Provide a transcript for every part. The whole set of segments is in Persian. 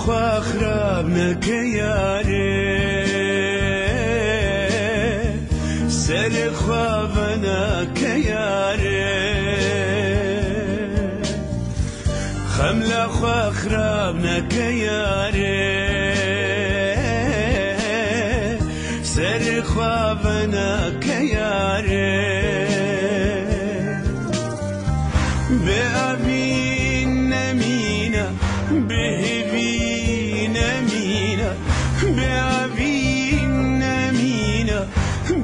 خوا خراب نەکە یارێ سەری خوا بە ناکە یارێ خەم لە خوا خراب نەکە یارێ سەری خوا بە ناکە یارێ بێئەبین نەمینە بهبین نەمینە بێئەبین نەمینە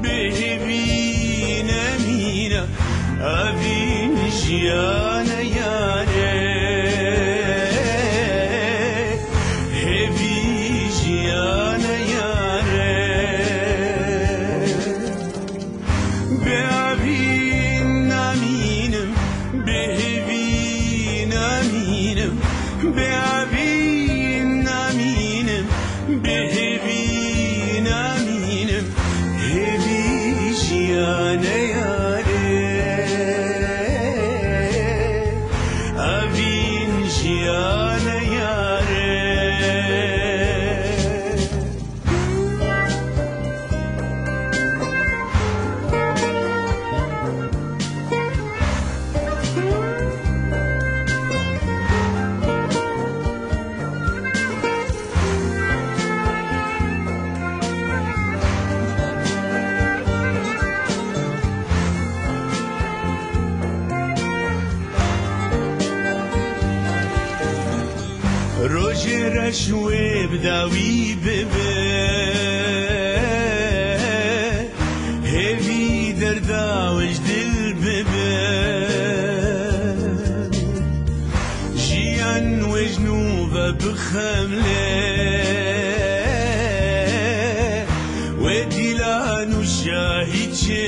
بهبین نەمینە ئەبین ژیانە یارێ هێبی ژیانە یارێ بێئەبین نەمینم بهبین نەمینم بێئەبین نەمینم بهبین نەمینم هێبی ژیانە یارێ ئەبین ژیانە یارێ ڕۆژێ ڕەشوێ بداوی ببێ هێوی دەرداوەش دل ببێ ژیان وێژن و بە بخەملێ وێ دیلان و شاهی چێ